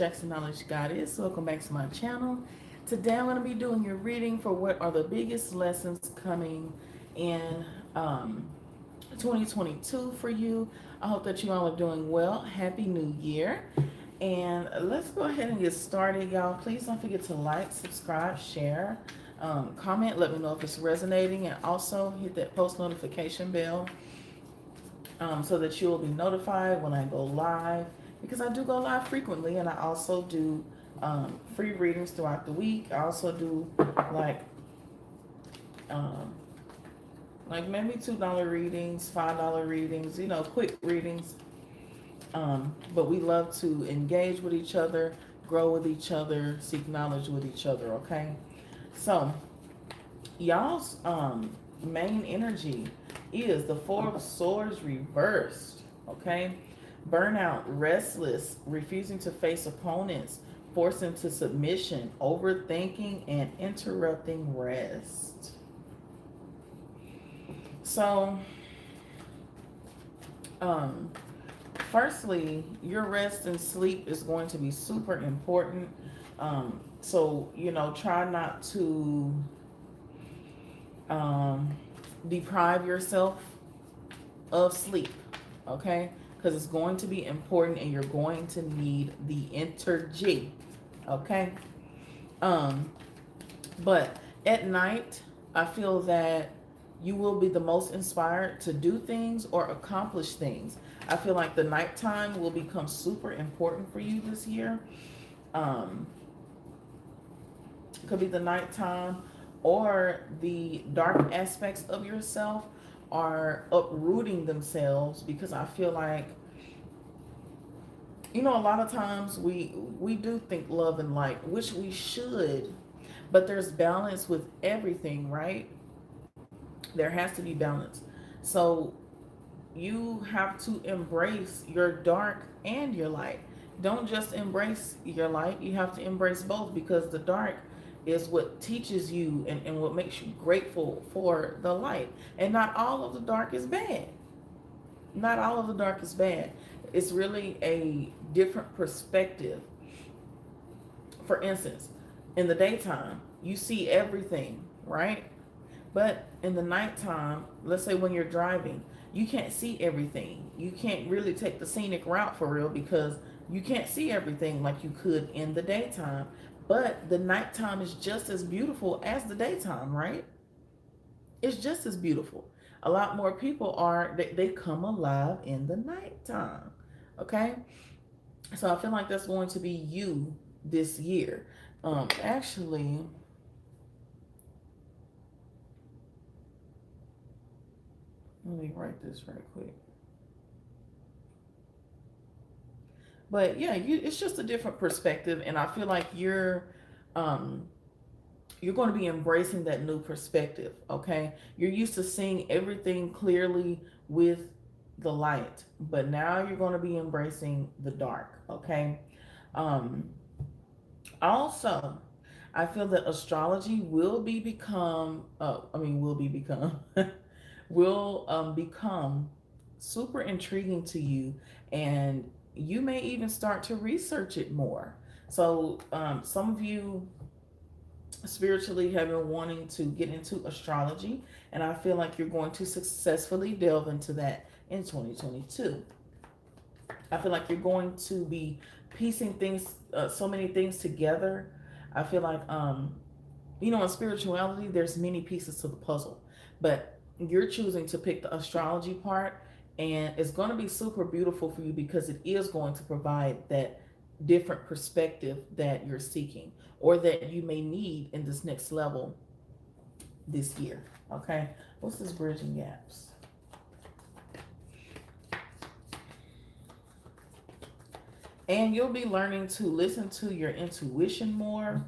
it's JaxDaGoddess. Welcome back to my channel. Today I'm going to be doing your reading for what are the biggest lessons coming in 2022 for you. I hope that you all are doing well. Happy New Year. And let's go ahead and get started, y'all. Please don't forget to like, subscribe, share, comment. Let me know if it's resonating. And also hit that post notification bell so that you will be notified when I go live. Because I do go live frequently, and I also do free readings throughout the week. I also do like maybe $2 readings, $5 readings, you know, quick readings. But we love to engage with each other, grow with each other, seek knowledge with each other, okay? So, y'all's main energy is the Four of Swords reversed, okay? Burnout, restless, refusing to face opponents, forced into submission, overthinking, and interrupting rest. So, firstly, your rest and sleep is going to be super important. So, you know, try not to deprive yourself of sleep, okay? Because it's going to be important and you're going to need the energy, okay? But at night, I feel that you will be the most inspired to do things or accomplish things. I feel like the nighttime will become super important for you this year. It could be the nighttime, or the dark aspects of yourself are uprooting themselves, because I feel like, you know, a lot of times we do think love and light, which we should, but there's balance with everything, right? There has to be balance. So you have to embrace your dark and your light. Don't just embrace your light, you have to embrace both, because the dark is what teaches you and what makes you grateful for the light. And not all of the dark is bad. Not all of the dark is bad. It's really a different perspective. For instance, in the daytime, you see everything, right? But in the nighttime, let's say when you're driving, you can't see everything. You can't really take the scenic route for real, because you can't see everything like you could in the daytime. But the nighttime is just as beautiful as the daytime, right? It's just as beautiful. A lot more people they come alive in the nighttime, okay? So I feel like that's going to be you this year. Actually, let me write this right quick. But yeah, it's just a different perspective, and I feel like you're going to be embracing that new perspective, okay? You're used to seeing everything clearly with the light, but now you're going to be embracing the dark, okay? Also, I feel that astrology will become will become super intriguing to you, and you may even start to research it more. So some of you spiritually have been wanting to get into astrology, and I feel like you're going to successfully delve into that in 2022. I feel like you're going to be piecing things, so many things together. I feel like, you know, in spirituality, there's many pieces to the puzzle, but you're choosing to pick the astrology part, and it's going to be super beautiful for you, because it is going to provide that different perspective that you're seeking, or that you may need in this next level this year, okay? What's this bridging gaps? And you'll be learning to listen to your intuition more.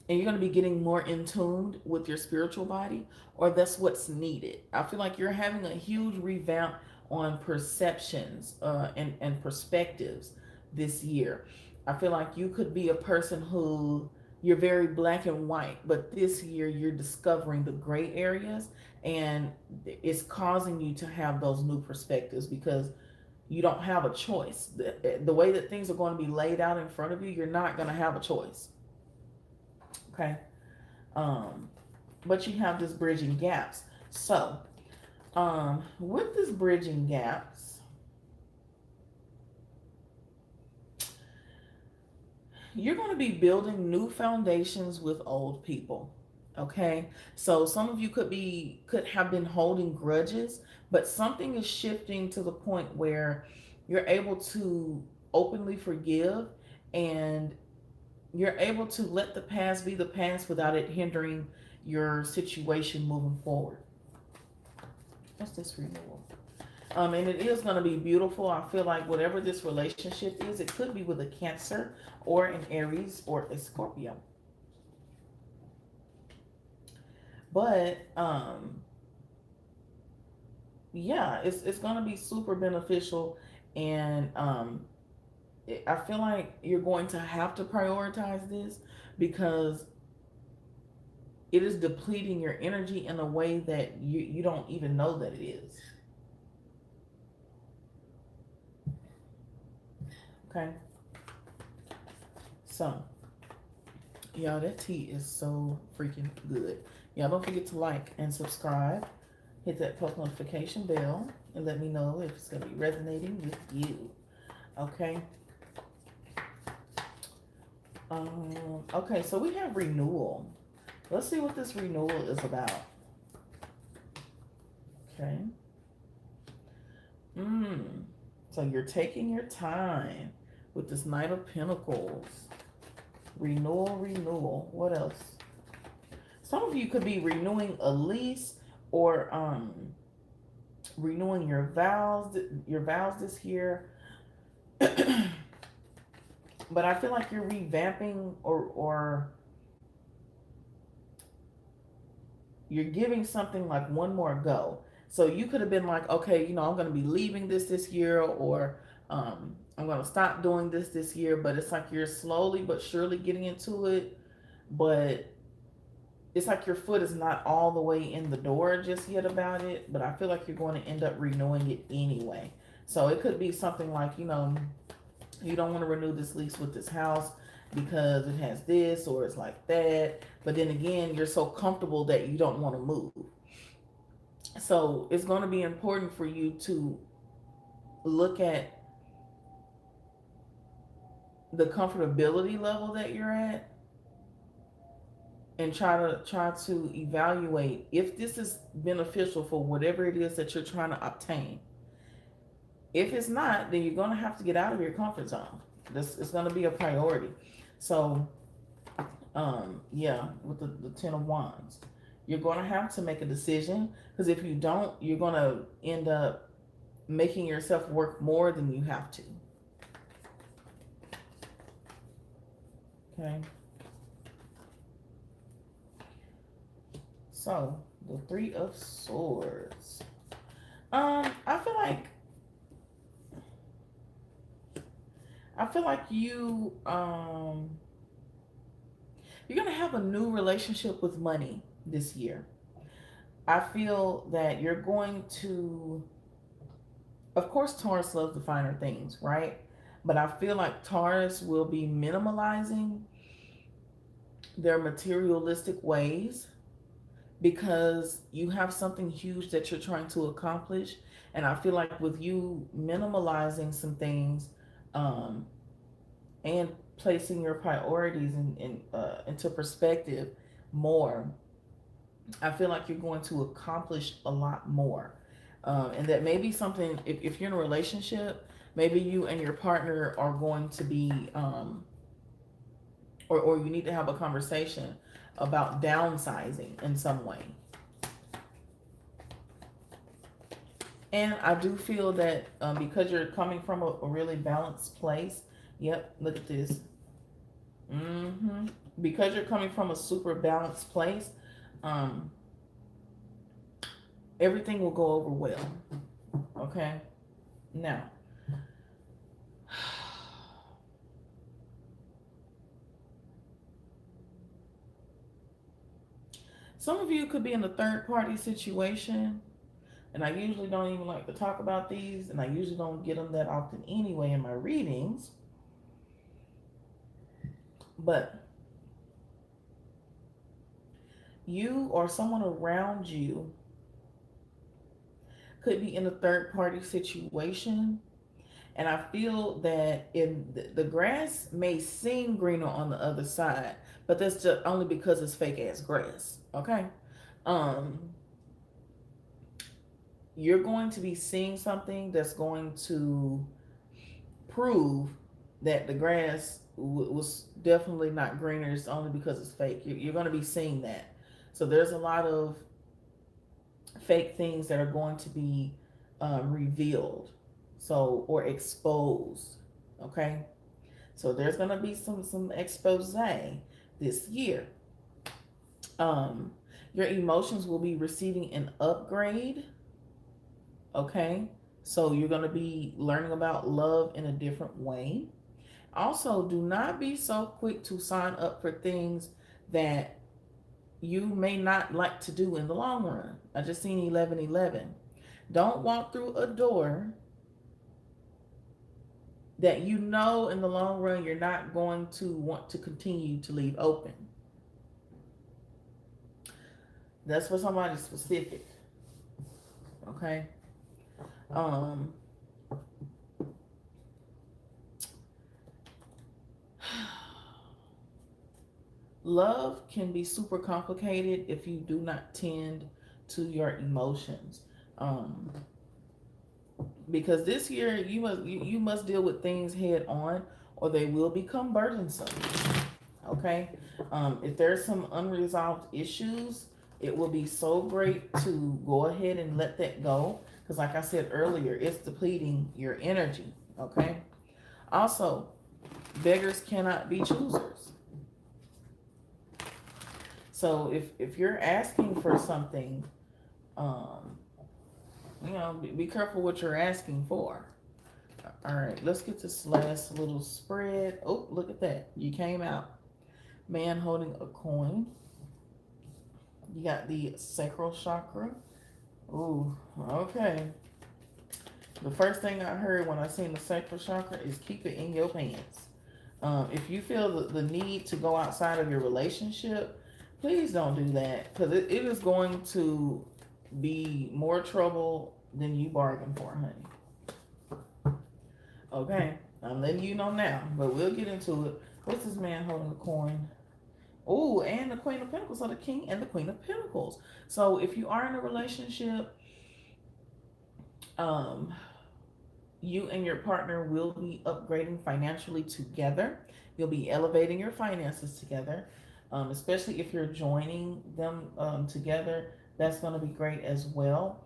And you're going to be getting more in tune with your spiritual body, or that's what's needed. I feel like you're having a huge revamp on perceptions and perspectives this year. I feel like you could be a person who you're very black and white, but this year you're discovering the gray areas, and it's causing you to have those new perspectives, because you don't have a choice. The way that things are going to be laid out in front of you, you're not going to have a choice. Okay. But you have this bridging gaps. So, with this bridging gaps, you're going to be building new foundations with old people. Okay, so some of you could have been holding grudges, but something is shifting to the point where you're able to openly forgive, and you're able to let the past be the past without it hindering your situation moving forward. What's this renewal? And it is going to be beautiful. I feel like whatever this relationship is, it could be with a Cancer or an Aries or a Scorpio. But yeah, it's going to be super beneficial, and I feel like you're going to have to prioritize this because it is depleting your energy in a way that you don't even know that it is. Okay. So, y'all, that tea is so freaking good. Y'all don't forget to like and subscribe. Hit that post notification bell and let me know if it's going to be resonating with you. Okay. Okay, so we have renewal. Let's see what this renewal is about. Okay. So you're taking your time with this Knight of Pentacles. Renewal, renewal. What else? Some of you could be renewing a lease or renewing your vows this year. But I feel like you're revamping or you're giving something like one more go. So you could have been like, okay, I'm going to be leaving this year, or I'm going to stop doing this year. But it's like you're slowly but surely getting into it. But it's like your foot is not all the way in the door just yet about it. But I feel like you're going to end up renewing it anyway. So it could be something like, you don't want to renew this lease with this house because it has this or it's like that. But then again, you're so comfortable that you don't want to move. So it's going to be important for you to look at the comfortability level that you're at and try to evaluate if this is beneficial for whatever it is that you're trying to obtain. If it's not, then you're going to have to get out of your comfort zone. This is going to be a priority. So, yeah, with the Ten of Wands, you're going to have to make a decision, because if you don't, you're going to end up making yourself work more than you have to. Okay. So, the Three of Swords. I feel like you're going to have a new relationship with money this year. I feel that you're going to, of course, Taurus loves the finer things, right? But I feel like Taurus will be minimalizing their materialistic ways because you have something huge that you're trying to accomplish. And I feel like with you minimalizing some things, and placing your priorities into perspective more, I feel like you're going to accomplish a lot more. And that may be something, if you're in a relationship, maybe you and your partner are going to be, or you need to have a conversation about downsizing in some way. And I do feel that because you're coming from a really balanced place, yep, look at this. Because you're coming from a super balanced place, everything will go over well. Okay? Now, some of you could be in a third party situation, And I usually don't even like to talk about these, and I usually don't get them that often anyway in my readings. But you or someone around you could be in a third party situation. And I feel that in the grass may seem greener on the other side, but that's just only because it's fake ass grass. Okay. Um, you're going to be seeing something that's going to prove that the grass was definitely not greener. It's only because it's fake. You're going to be seeing that. So there's a lot of fake things that are going to be revealed, so, or exposed. Okay, so there's going to be some expose this year. Your emotions will be receiving an upgrade. Okay, so you're going to be learning about love in a different way. Also, do not be so quick to sign up for things that you may not like to do in the long run. I just seen 1111. Don't walk through a door that you know in the long run you're not going to want to continue to leave open. That's for somebody specific. Okay. Love can be super complicated if you do not tend to your emotions. Because this year you must deal with things head on, or they will become burdensome. Okay. If there's some unresolved issues, it will be so great to go ahead and let that go, because like I said earlier, it's depleting your energy. Okay. Also, beggars cannot be choosers. So if you're asking for something, be careful what you're asking for. All right, let's get this last little spread. Oh, look at that. You came out. Man holding a coin. You got the Sacral Chakra. Ooh, okay. The first thing I heard when I seen the Sacral Chakra is keep it in your pants. If you feel the need to go outside of your relationship, please don't do that, because it is going to be more trouble than you bargained for, honey. Okay, I'm letting you know now, but we'll get into it. What's this man holding a coin? Oh, and the Queen of Pentacles, so the King and the Queen of Pentacles. So if you are in a relationship, you and your partner will be upgrading financially together. You'll be elevating your finances together, especially if you're joining them together. That's going to be great as well.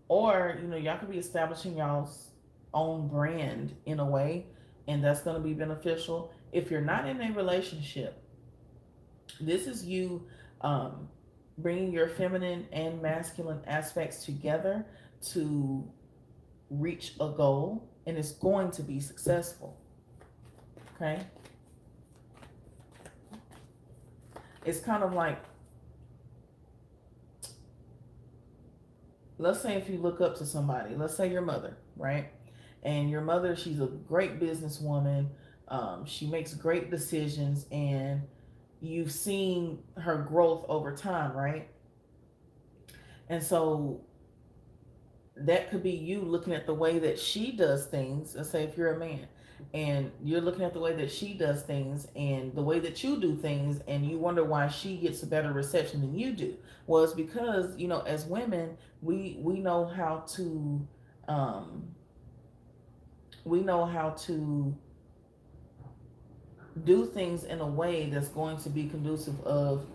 Or, y'all could be establishing y'all's own brand in a way, and that's going to be beneficial. If you're not in a relationship, this is you bringing your feminine and masculine aspects together to reach a goal, and it's going to be successful. Okay? It's kind of like, let's say if you look up to somebody, let's say your mother, right? And your mother, she's a great businesswoman. She makes great decisions, and you've seen her growth over time, right? And so that could be you looking at the way that she does things. Let's say if you're a man and you're looking at the way that she does things and the way that you do things, and you wonder why she gets a better reception than you do. Well, it's because, as women, we know how to do things in a way that's going to be conducive of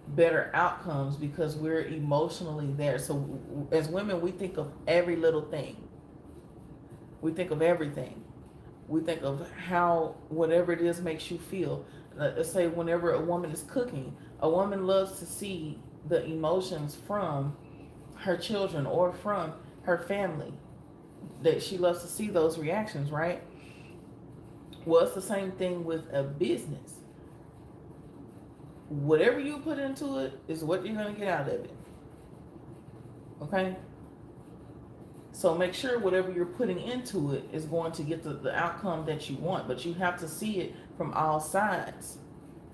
better outcomes, because we're emotionally there. So as women, we think of every little thing. We think of everything. We think of how whatever it is makes you feel. Let's say whenever a woman is cooking, a woman loves to see the emotions from her children or from her family. That she loves to see those reactions, right? Well, it's the same thing with a business. Whatever you put into it is what you're going to get out of it. Okay? So make sure whatever you're putting into it is going to get the outcome that you want. But you have to see it from all sides.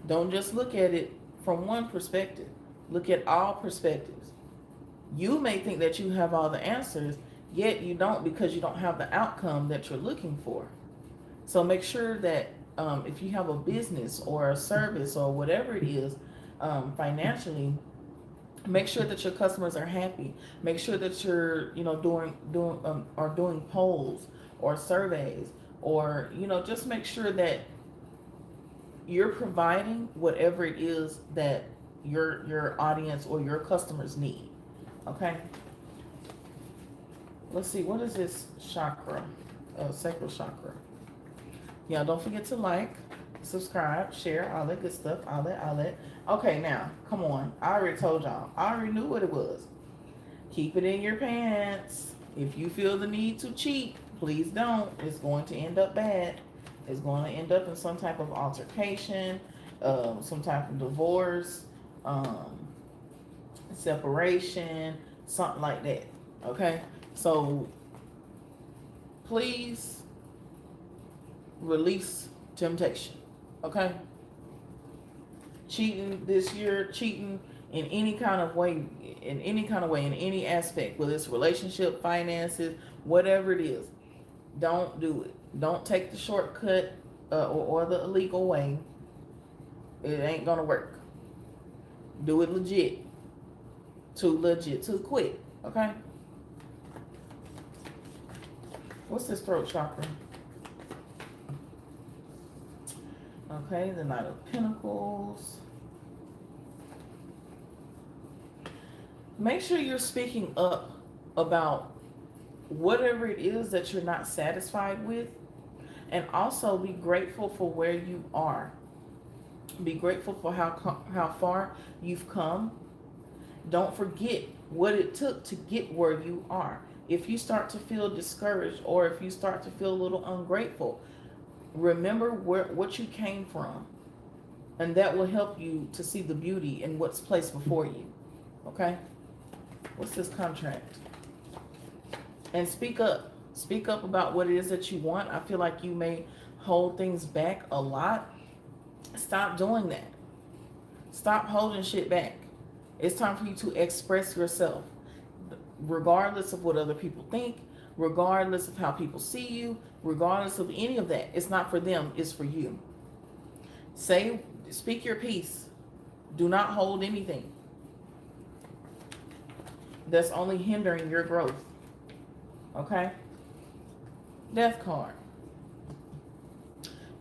Don't just look at it from one perspective. Look at all perspectives. You may think that you have all the answers, yet you don't, because you don't have the outcome that you're looking for. So make sure that if you have a business or a service or whatever it is, financially, make sure that your customers are happy. Make sure that you're, doing polls or surveys, or, just make sure that you're providing whatever it is that your audience or your customers need. Okay. Let's see, what is this chakra? Sacral Chakra. Yeah, don't forget to like, subscribe, share, all that good stuff, all that. Okay, now, come on. I already told y'all. I already knew what it was. Keep it in your pants. If you feel the need to cheat, please don't. It's going to end up bad. It's going to end up in some type of altercation, some type of divorce, separation, something like that. Okay? So, please release temptation. Okay? Cheating this year, cheating in any kind of way, in any aspect, whether it's relationship, finances, whatever it is, don't do it. Don't take the shortcut or the illegal way. It ain't gonna work. Do it legit. Too quick. Okay? What's this throat chakra? Okay, the Knight of Pentacles. Make sure you're speaking up about whatever it is that you're not satisfied with, and also be grateful for where you are. Be grateful for how far you've come. Don't forget what it took to get where you are. If you start to feel discouraged, or if you start to feel a little ungrateful, remember what you came from, and that will help you to see the beauty in what's placed before you. Okay? What's this contract? And speak up. Speak up about what it is that you want. I feel like you may hold things back a lot. Stop doing that. Stop holding shit back. It's time for you to express yourself, regardless of what other people think, regardless of how people see you, regardless of any of that. It's not for them, it's for you. Speak your piece. Do not hold anything that's only hindering your growth. Okay? Death card.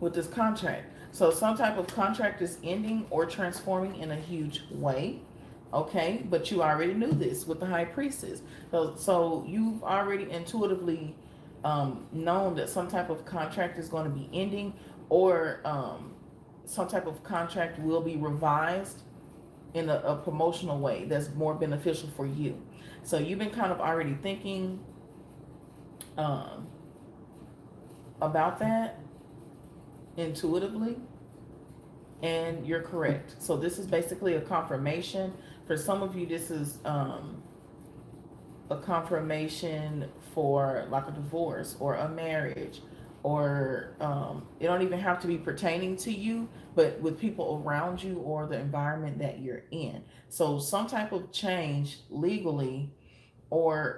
With this contract. So some type of contract is ending or transforming in a huge way. Okay? But you already knew this with the High Priestess. So you've already intuitively known that some type of contract is going to be ending, or some type of contract will be revised in a promotional way that's more beneficial for you. So you've been kind of already thinking about that intuitively, and you're correct. So this is basically a confirmation. For some of you, this is a confirmation for like a divorce or a marriage, or it don't even have to be pertaining to you, but with people around you or the environment that you're in. So some type of change legally or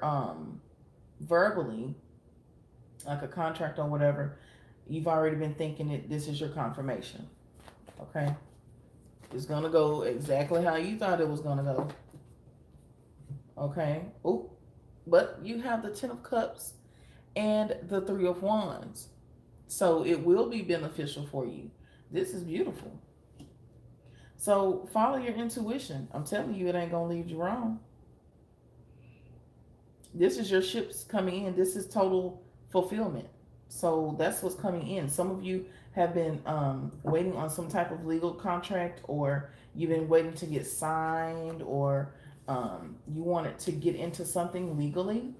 verbally, like a contract or whatever, you've already been thinking it. This is your confirmation. Okay? It's going to go exactly how you thought it was going to go. Okay? Ooh. But you have the Ten of Cups and the Three of Wands. So it will be beneficial for you. This is beautiful. So follow your intuition. I'm telling you, it ain't going to lead you wrong. This is your ships coming in. This is total fulfillment. So that's what's coming in. Some of you have been waiting on some type of legal contract, or you've been waiting to get signed, or you wanted to get into something legally.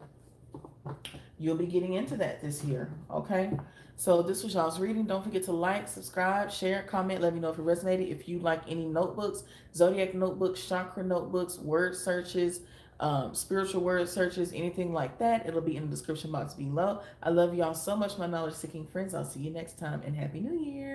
You'll be getting into that this year. Okay? So this was y'all's reading. Don't forget to like, subscribe, share, comment. Let me know if it resonated. If you like any notebooks, zodiac notebooks, chakra notebooks, word searches, spiritual word searches, anything like that, it'll be in the description box below. I love y'all so much, my knowledge seeking friends. I'll see you next time, and Happy New Year.